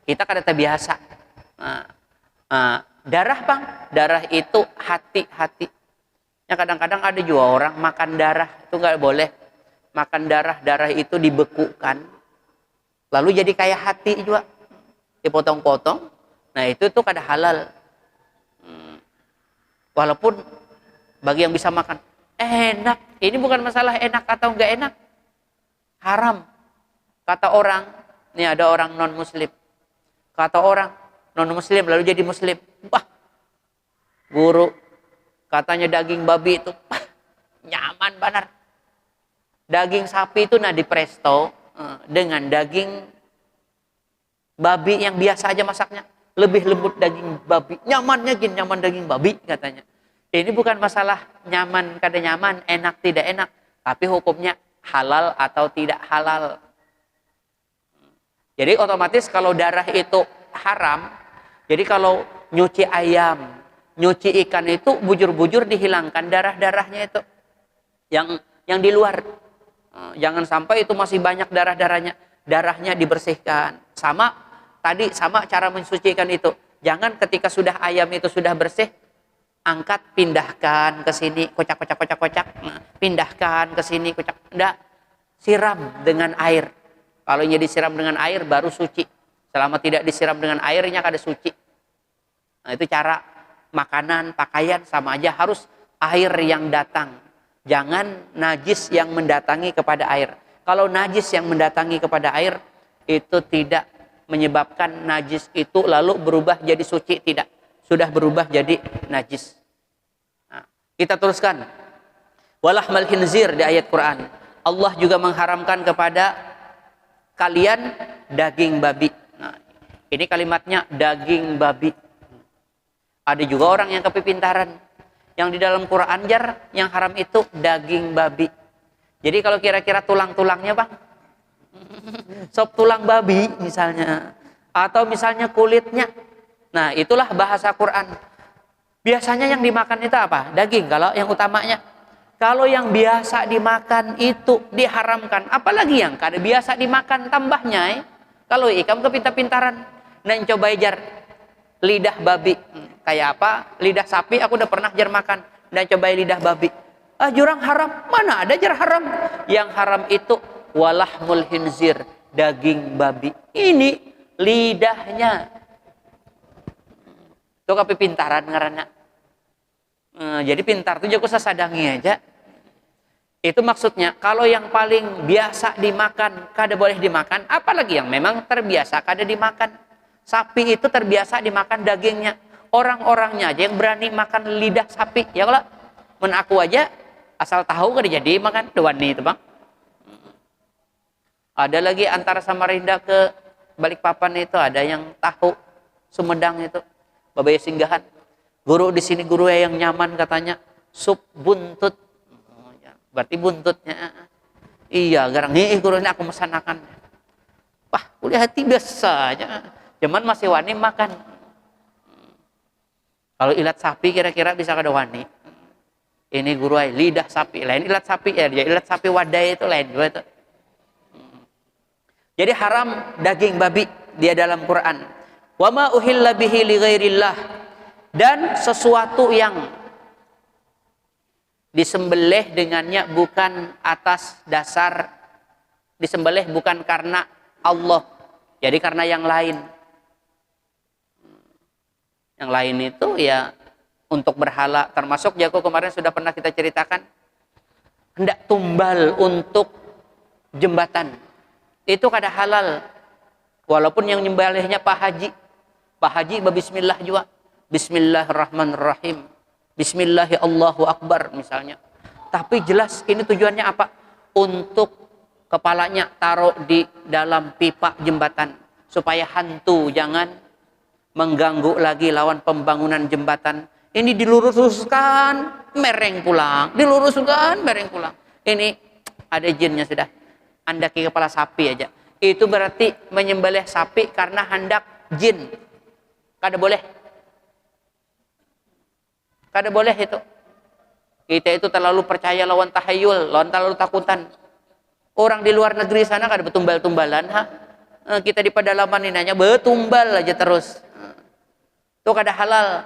Kita kada terbiasa. Darah bang, darah itu hati-hati. Ya kadang-kadang ada juga orang makan darah itu nggak boleh. Makan darah itu dibekukan, lalu jadi kayak hati juga, dipotong-potong. Nah itu tuh kada halal. Walaupun bagi yang bisa makan enak, ini bukan masalah enak atau nggak enak, haram. Kata orang, ini ada orang non muslim, kata orang non muslim lalu jadi muslim, wah guru katanya daging babi itu nyaman benar. Daging sapi itu di presto dengan daging babi yang biasa aja masaknya, lebih lembut daging babi, nyamannya gini, nyaman daging babi katanya. Ini bukan masalah nyaman kada nyaman, enak tidak enak, tapi hukumnya halal atau tidak halal. Jadi otomatis kalau darah itu haram, jadi kalau nyuci ayam, nyuci ikan itu bujur-bujur dihilangkan darah-darahnya itu yang di luar. Jangan sampai itu masih banyak darahnya dibersihkan. Sama cara mensucikan itu. Jangan ketika sudah ayam itu sudah bersih, angkat, pindahkan ke sini, kocak, pindahkan ke sini, kocak. Enggak, siram dengan air. Kalau ini disiram dengan air baru suci. Selama tidak disiram dengan airnya kada suci. Nah, itu cara makanan, pakaian sama aja harus air yang datang. Jangan najis yang mendatangi kepada air. Kalau najis yang mendatangi kepada air itu tidak menyebabkan najis itu lalu berubah jadi suci, tidak. Sudah berubah jadi najis. Nah, kita teruskan. Walahmal khinzir di ayat Quran. Allah juga mengharamkan kepada kalian daging babi. Nah, ini kalimatnya daging babi. Ada juga orang yang kepintaran. Yang di dalam Quran jar yang haram itu daging babi. Jadi kalau kira-kira tulang-tulangnya bang, sop tulang babi misalnya, atau misalnya kulitnya. Nah, itulah bahasa Quran. Biasanya yang dimakan itu apa? Daging kalau yang utamanya. Kalau yang biasa dimakan itu diharamkan, apalagi yang kada biasa dimakan tambahnya. Kalau ikam kepintar-pintaran, dan coba jar lidah babi. Kayak apa? Lidah sapi aku udah pernah jar makan. Dan coba lidah babi. Ah, jurang haram. Mana ada jar haram? Yang haram itu walahmul hinzir, daging babi. Ini lidahnya. Itu kepintaran ngaranna. Jadi pintar tuh jago sasadangi aja. Itu maksudnya kalau yang paling biasa dimakan kada boleh dimakan, apalagi yang memang terbiasa kada dimakan. Sapi itu terbiasa dimakan dagingnya. Orang-orangnya aja yang berani makan lidah sapi. Ya kalau men aku aja asal tahu kada jadi makan dewani itu, Bang. Ada lagi antara Samarinda ke Balikpapan itu ada yang tahu Sumedang itu. Babaya singgahan. Guru di sini guru yang nyaman katanya sup buntut. Berarti buntutnya. Iya, garang gurunya aku mesanakan. Wah, kuliah hati biasa aja. Cuman masih wani makan. Kalau ilat sapi kira-kira bisa kada wani. Ini guru ay lidah sapi, lain ilat sapi ya, ilat sapi wadai itu lain juga itu. Jadi haram daging babi dia dalam Quran. Wa ma uhilla bihi li ghairillah, dan sesuatu yang disembelih dengannya bukan atas dasar disembelih bukan karena Allah, jadi karena yang lain. Yang lain itu ya untuk berhala, termasuk jago kemarin sudah pernah kita ceritakan hendak tumbal untuk jembatan itu kada halal, walaupun yang nyembelihnya Pak Haji bismillah juga, bismillahirrahmanirrahim, bismillahi Allahu akbar misalnya, tapi jelas ini tujuannya apa? Untuk kepalanya taruh di dalam pipa jembatan supaya hantu jangan mengganggu lagi lawan pembangunan jembatan. Ini diluruskan mereng pulang, diluruskan mereng pulang. Ini ada jinnya sudah. Andaki kepala sapi aja. Itu berarti menyembelih sapi karena hendak jin. Kada boleh. Kada boleh itu. Kita itu terlalu percaya lawan tahayul, lawan terlalu takutan. Orang di luar negeri sana kada betumbal-tumbalan, kita di pedalaman ini hanya betumbal aja terus. Itu kada halal.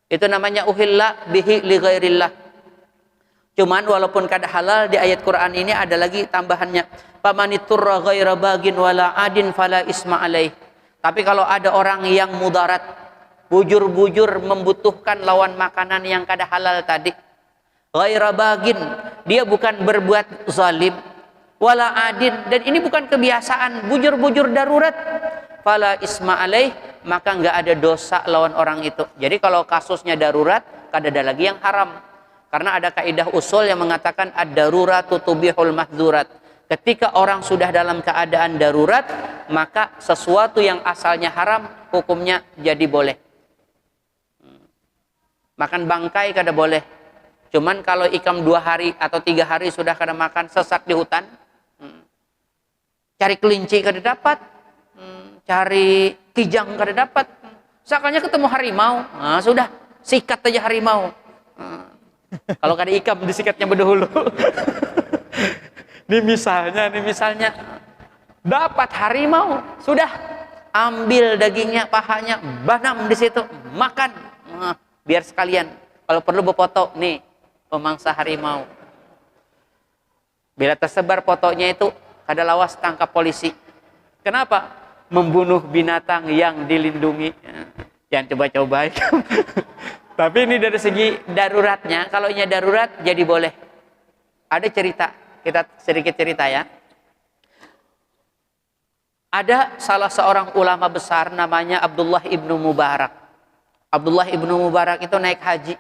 Itu namanya uhilla bihi li ghairillah. Cuman walaupun kada halal, di ayat Quran ini ada lagi tambahannya. Pamaniturra ghaira bagin wala adin fala isma alaih. Tapi kalau ada orang yang mudarat, bujur-bujur membutuhkan lawan makanan yang kada halal tadi, ghaira bagin, dia bukan berbuat zalim, wala adin, dan ini bukan kebiasaan, bujur-bujur darurat, fala isma alaih, maka enggak ada dosa lawan orang itu. Jadi kalau kasusnya darurat, kada ada lagi yang haram. Karena ada kaidah usul yang mengatakan ad-daruratu tubihul mahzurat. Ketika orang sudah dalam keadaan darurat, maka sesuatu yang asalnya haram hukumnya jadi boleh. Makan bangkai kada boleh. Cuman kalau ikam 2 hari atau 3 hari sudah kada makan, sesat di hutan, cari kelinci kada dapat, cari kijang kada dapat, seakannya ketemu harimau, nah, sudah sikat aja harimau. Kalau kada ikam disikatnya berdahulu. Ini misalnya dapat harimau, sudah ambil dagingnya, pahanya, banam di situ, makan, biar sekalian. Kalau perlu berfoto, nih pemangsa harimau. Bila tersebar fotonya itu, kada lawas tangkap polisi. Kenapa? Membunuh binatang yang dilindungi. Jangan coba-coba. Tapi ini dari segi daruratnya, kalau ini darurat jadi boleh. Ada cerita, kita sedikit cerita ya. Ada salah seorang ulama besar namanya Abdullah ibnu Mubarak. Abdullah ibnu Mubarak itu naik haji.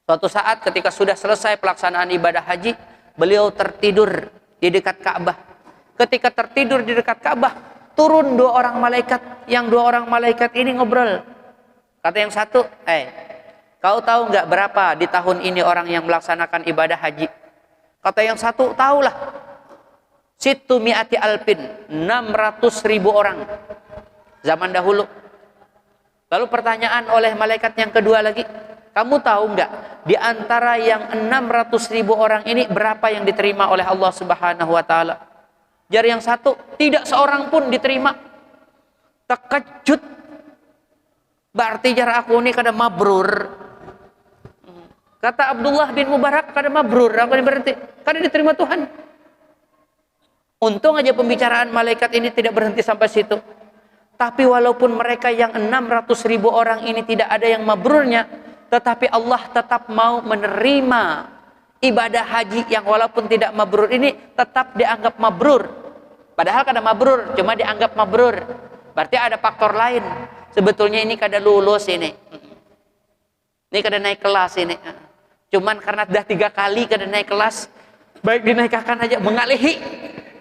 Suatu saat ketika sudah selesai pelaksanaan ibadah haji, beliau tertidur di dekat Ka'bah. Ketika tertidur di dekat Ka'bah, turun 2 orang malaikat. Yang 2 orang malaikat ini ngobrol. Kata yang satu, kau tahu nggak berapa di tahun ini orang yang melaksanakan ibadah haji? Kata yang satu, tahulah. Situ mi'ati alpin, 600.000 orang. zaman dahulu. Lalu pertanyaan oleh malaikat yang kedua lagi, kamu tahu nggak di antara yang 600.000 orang ini berapa yang diterima oleh Allah Subhanahu wa taala? Jar yang satu, tidak seorang pun diterima. Terkejut. Berarti jar aku ini kada mabrur. Kata Abdullah bin Mubarak, kada mabrur, aku ini berarti kada diterima Tuhan. Untung aja pembicaraan malaikat ini tidak berhenti sampai situ. Tapi walaupun mereka yang 600.000 orang ini tidak ada yang mabrurnya, tetapi Allah tetap mau menerima ibadah haji yang walaupun tidak mabrur ini tetap dianggap mabrur. Padahal kada mabrur, cuma dianggap mabrur. Berarti ada faktor lain. Sebetulnya ini kada lulus ini. Ini kada naik kelas ini. Cuman karena dah 3 kali kada naik kelas, baik dinaikkan aja mengalihi.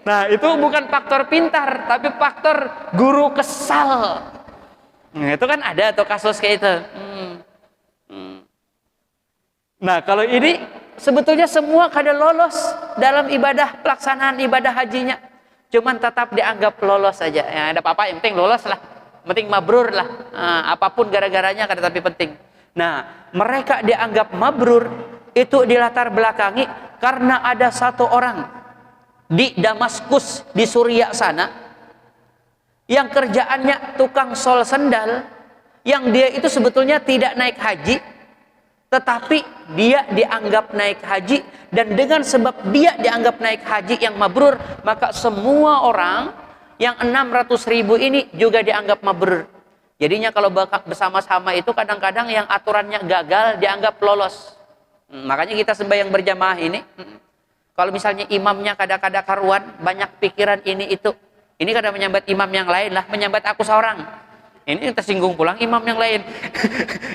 Nah, itu bukan faktor pintar, tapi faktor guru kesal. Nah, itu kan ada tuh kasus kayak itu. Nah, kalau ini sebetulnya semua kada lolos dalam ibadah, pelaksanaan ibadah hajinya. Cuman tetap dianggap lolos saja. Ya, ada apa-apa, yang penting lolos lah. Yang penting mabrur lah. Nah, apapun gara-garanya kada tapi penting. Nah, mereka dianggap mabrur itu dilatar belakangi karena ada satu orang di Damaskus di Suriah sana yang kerjaannya tukang sol sendal, yang dia itu sebetulnya tidak naik haji, tetapi dia dianggap naik haji, dan dengan sebab dia dianggap naik haji yang mabrur, maka semua orang yang 600.000 ini juga dianggap mabrur. Jadinya kalau bersama-sama itu kadang-kadang yang aturannya gagal dianggap lolos. Makanya kita sembahyang berjamaah ini, kalau misalnya imamnya kadang-kadang karuan, banyak pikiran ini itu, ini kadang menyambat imam yang lain lah, menyambat aku seorang. Ini tersinggung pulang imam yang lain.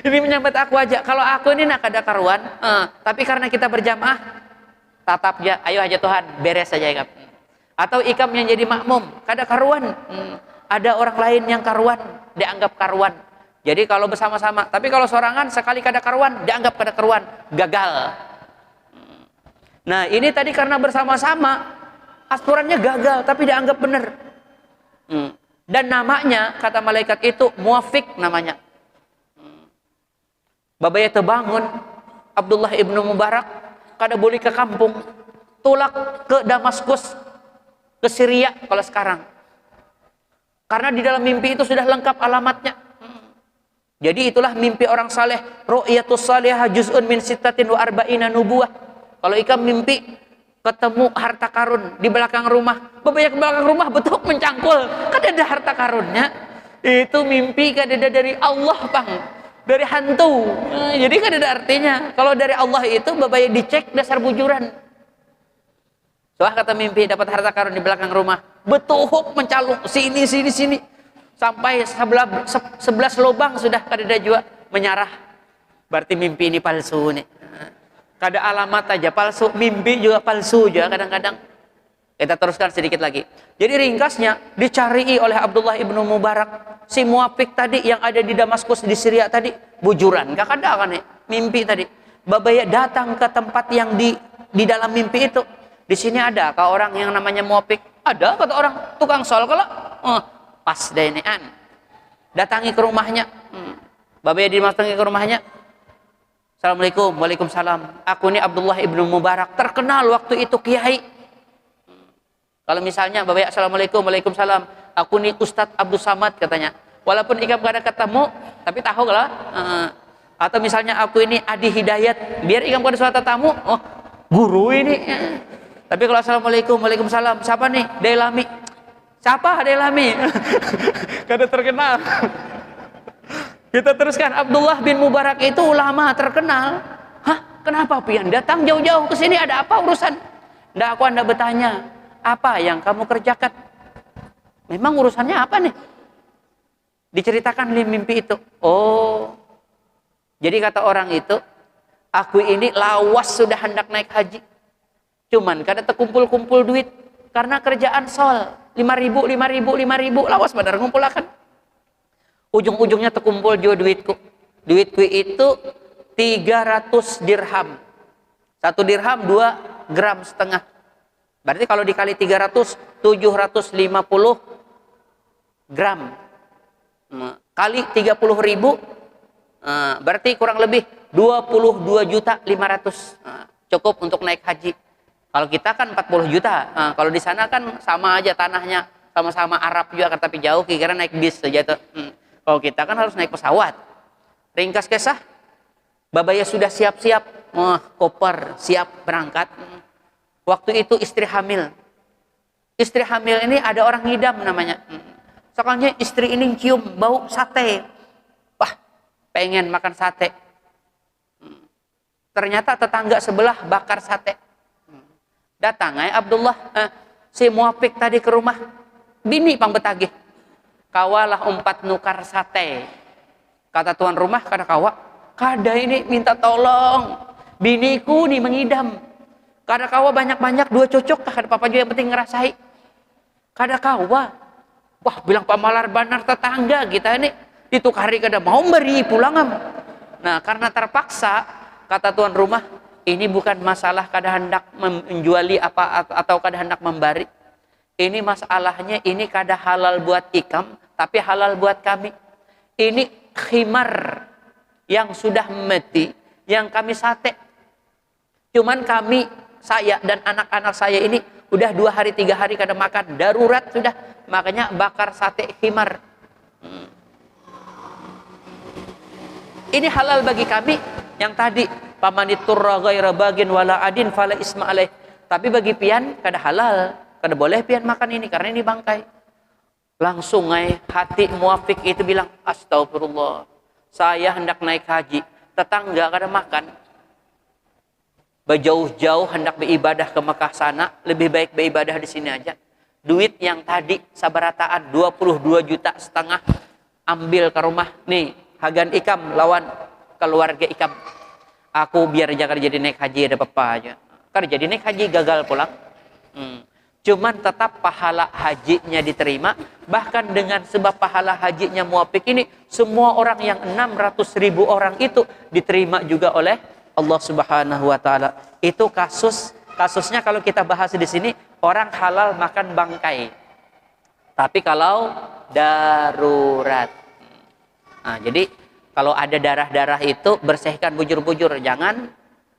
Ini menyambat aku aja. Kalau aku ini nak ada karuan, tapi karena kita berjamaah, tatap aja, ayo aja Tuhan, beres saja ikam. Atau ikam yang jadi makmum, kada karuan. Ada orang lain yang karuan, dianggap karuan. Jadi kalau bersama-sama, tapi kalau sorangan sekali kada karuan, dianggap kada karuan, gagal. Nah, ini tadi karena bersama-sama, aturannya gagal, tapi dianggap benar. Dan namanya, kata malaikat itu, muafik namanya. Babaya terbangun, Abdullah ibnu Mubarak, kada boleh ke kampung, tulak ke Damaskus, ke Syria kalau sekarang. Karena di dalam mimpi itu sudah lengkap alamatnya. Jadi itulah mimpi orang saleh, ru'yatus salihah juz'un min sittatin wa arba'ina nubuwah. Kalau ikam mimpi ketemu harta karun di belakang rumah, babaya ke belakang rumah betul mencangkul, kan ada harta karunnya. Itu mimpi kan ada dari Allah, Bang. Dari hantu. Jadi kan ada artinya. Kalau dari Allah itu babaya dicek dasar bujuran. Soal kata mimpi dapat harta karun di belakang rumah, betuhuk mencalung sini sampai 11 lubang sudah kada jua menyarah. Berarti mimpi ini palsu nih. Kada alamat aja palsu, mimpi juga palsu juga kadang-kadang. Kita teruskan sedikit lagi. Jadi ringkasnya dicari oleh Abdullah ibnu Mubarak si muafik tadi yang ada di Damaskus di Syria tadi, bujuran gak ada kan nih mimpi tadi. Babaya datang ke tempat yang di dalam mimpi itu. Di sini ada kah orang yang namanya muafik? Ada, kata orang tukang sol kalau pas deh ini an. Datangi ke rumahnya. Babaya dimatangi ke rumahnya. Assalamualaikum, waalaikumsalam. Aku ini Abdullah ibnu Mubarak, terkenal waktu itu kiai. Kalau misalnya babaya assalamualaikum, waalaikumsalam. Aku ini Ustadz Abdul Samad katanya. Walaupun ikam gak ada ketemu, tapi tahu lah. Atau misalnya aku ini Adi Hidayat, biar ikam pada suatu tamu, oh guru ini. Tapi kalau assalamualaikum, waalaikumsalam, siapa nih? Dailami. Siapa Dailami? Kada terkenal. Kita teruskan, Abdullah bin Mubarak itu ulama terkenal. Hah? Kenapa pian datang jauh-jauh ke sini, ada apa urusan? Ndak, aku anda bertanya, apa yang kamu kerjakan? Memang urusannya apa nih? Diceritakan di mimpi itu. Oh. Jadi kata orang itu, aku ini lawas sudah hendak naik haji. Cuman kada terkumpul-kumpul duit karena kerjaan sol 5.000 lawas badar ngumpulakan. Ujung-ujungnya terkumpul juga duitku. Duitku itu 300 dirham. 1 dirham 2,5 gram. Berarti kalau dikali 300, 750 gram. kali 30.000, berarti kurang lebih 22.500.000. Cukup untuk naik haji. Kalau kita kan 40 juta. Kalau di sana kan sama aja tanahnya, sama-sama Arab juga, tapi jauh, kira naik bis saja tuh. Kalau kita kan harus naik pesawat. Ringkas kisah, babaya sudah siap-siap, koper, siap berangkat. Waktu itu istri hamil. Istri hamil ini ada orang ngidam namanya. Soalnya istri ini cium bau sate. Wah, pengen makan sate. Ternyata tetangga sebelah bakar sate. Datang Abdullah, si Muafik tadi ke rumah. Bini pang betagih. Kawalah 4 nukar sate. Kata tuan rumah, kada kawa. Kada ini minta tolong. Biniku nih mengidam. Kada kawa banyak-banyak 2 cocok. Kada apa-apa juga yang penting ngerasai. Kada kawa. Wah, bilang pamalar banar tetangga kita ini. Ditukari kada mau beri pulangam. Nah, karena terpaksa, kata tuan rumah, ini bukan masalah kada hendak menjuali apa atau kada hendak membari. Ini masalahnya ini kada halal buat ikam, tapi halal buat kami. Ini khimar yang sudah mati, yang kami sate. Cuman kami, saya dan anak-anak saya ini udah 2 hari 3 hari kada makan, darurat sudah, makanya bakar sate khimar. Ini halal bagi kami yang tadi pamaniturra ghaira bagin wala adin fala isma alaih. Tapi bagi pian kada halal, kada boleh pian makan ini karena ini bangkai. Langsung hati Muafik itu bilang, astagfirullah, saya hendak naik haji, tetangga kada makan. Berjauh-jauh hendak beribadah ke Mekah sana, lebih baik beribadah di sini aja. Duit yang tadi sabarataan 22,5 juta, ambil ke rumah. Nih, hagan ikam lawan keluarga ikam. Aku biar jangan jadi naik haji ada apa aja. Karena jadi naik haji gagal pulang. Cuman tetap pahala hajinya diterima. Bahkan dengan sebab pahala hajinya Muafik ini, semua orang yang 600.000 orang itu diterima juga oleh Allah Subhanahu wa taala. Itu kasusnya kalau kita bahas di sini, orang halal makan bangkai. Tapi kalau darurat. Nah, jadi kalau ada darah-darah itu bersihkan bujur-bujur, jangan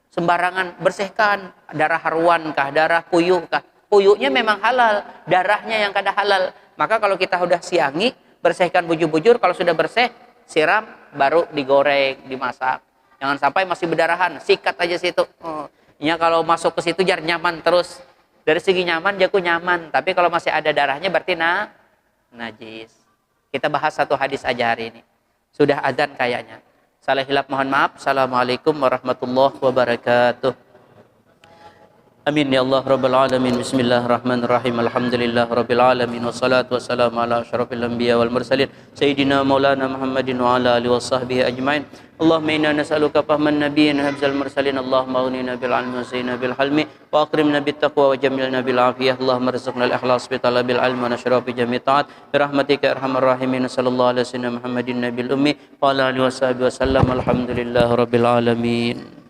sembarangan bersihkan. Darah haruan kah, darah puyuh kah? Puyuhnya memang halal, darahnya yang kada halal. Maka kalau kita sudah siangi, bersihkan bujur-bujur, kalau sudah bersih, siram, baru digoreng, dimasak. Jangan sampai masih berdarahan, sikat aja situ. Ya kalau masuk ke situ jar nyaman terus. Dari segi nyaman, jaku nyaman. Tapi kalau masih ada darahnya berarti najis. Kita bahas satu hadis aja hari ini. Sudah azan kayaknya. Salah hilap mohon maaf. Assalamualaikum warahmatullahi wabarakatuh. Amin ya Allah Rabbal Alamin. Bismillahirrahmanirrahim. Alhamdulillah Rabbil Alamin. Wassalatu wassalamu ala asyrafil anbiya wal mursalin Sayyidina Maulana Muhammadin wa ala alihi wa sahbihi ajma'in. Allahumma inna nas'aluka fahman nabiyyin habzal mursalin. Allahumma aghnina bil ilmi wa zina bil halmi wa akrimna bit taqwa wa jamilna bil afiyah. Allahumma rizqna al ikhlas bi talabil ilmi wa nashra bi jami' ta'at bi rahmatika arhamar rahimin. Sallallahu alaihi wasallam Muhammadin nabil ummi wa ala alihi wa sahbihi wasallam. Alhamdulillah Rabbil Alamin.